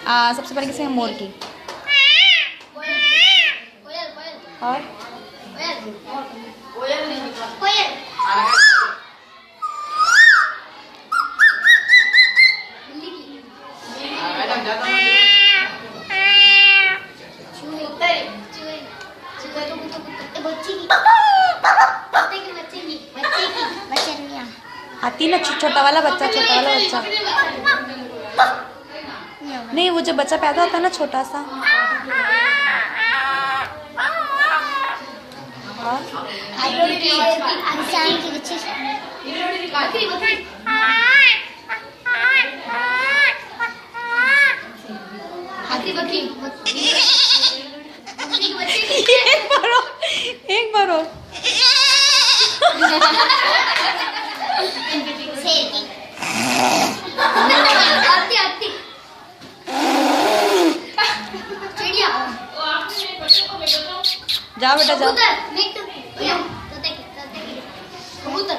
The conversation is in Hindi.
सबसे पहले किसी मोर की और हाथी ना, छोटा वाला बच्चा, नहीं, वो जो बच्चा पैदा होता है ना छोटा सा। एक बार जाओ बेटा जाओ। कबूतर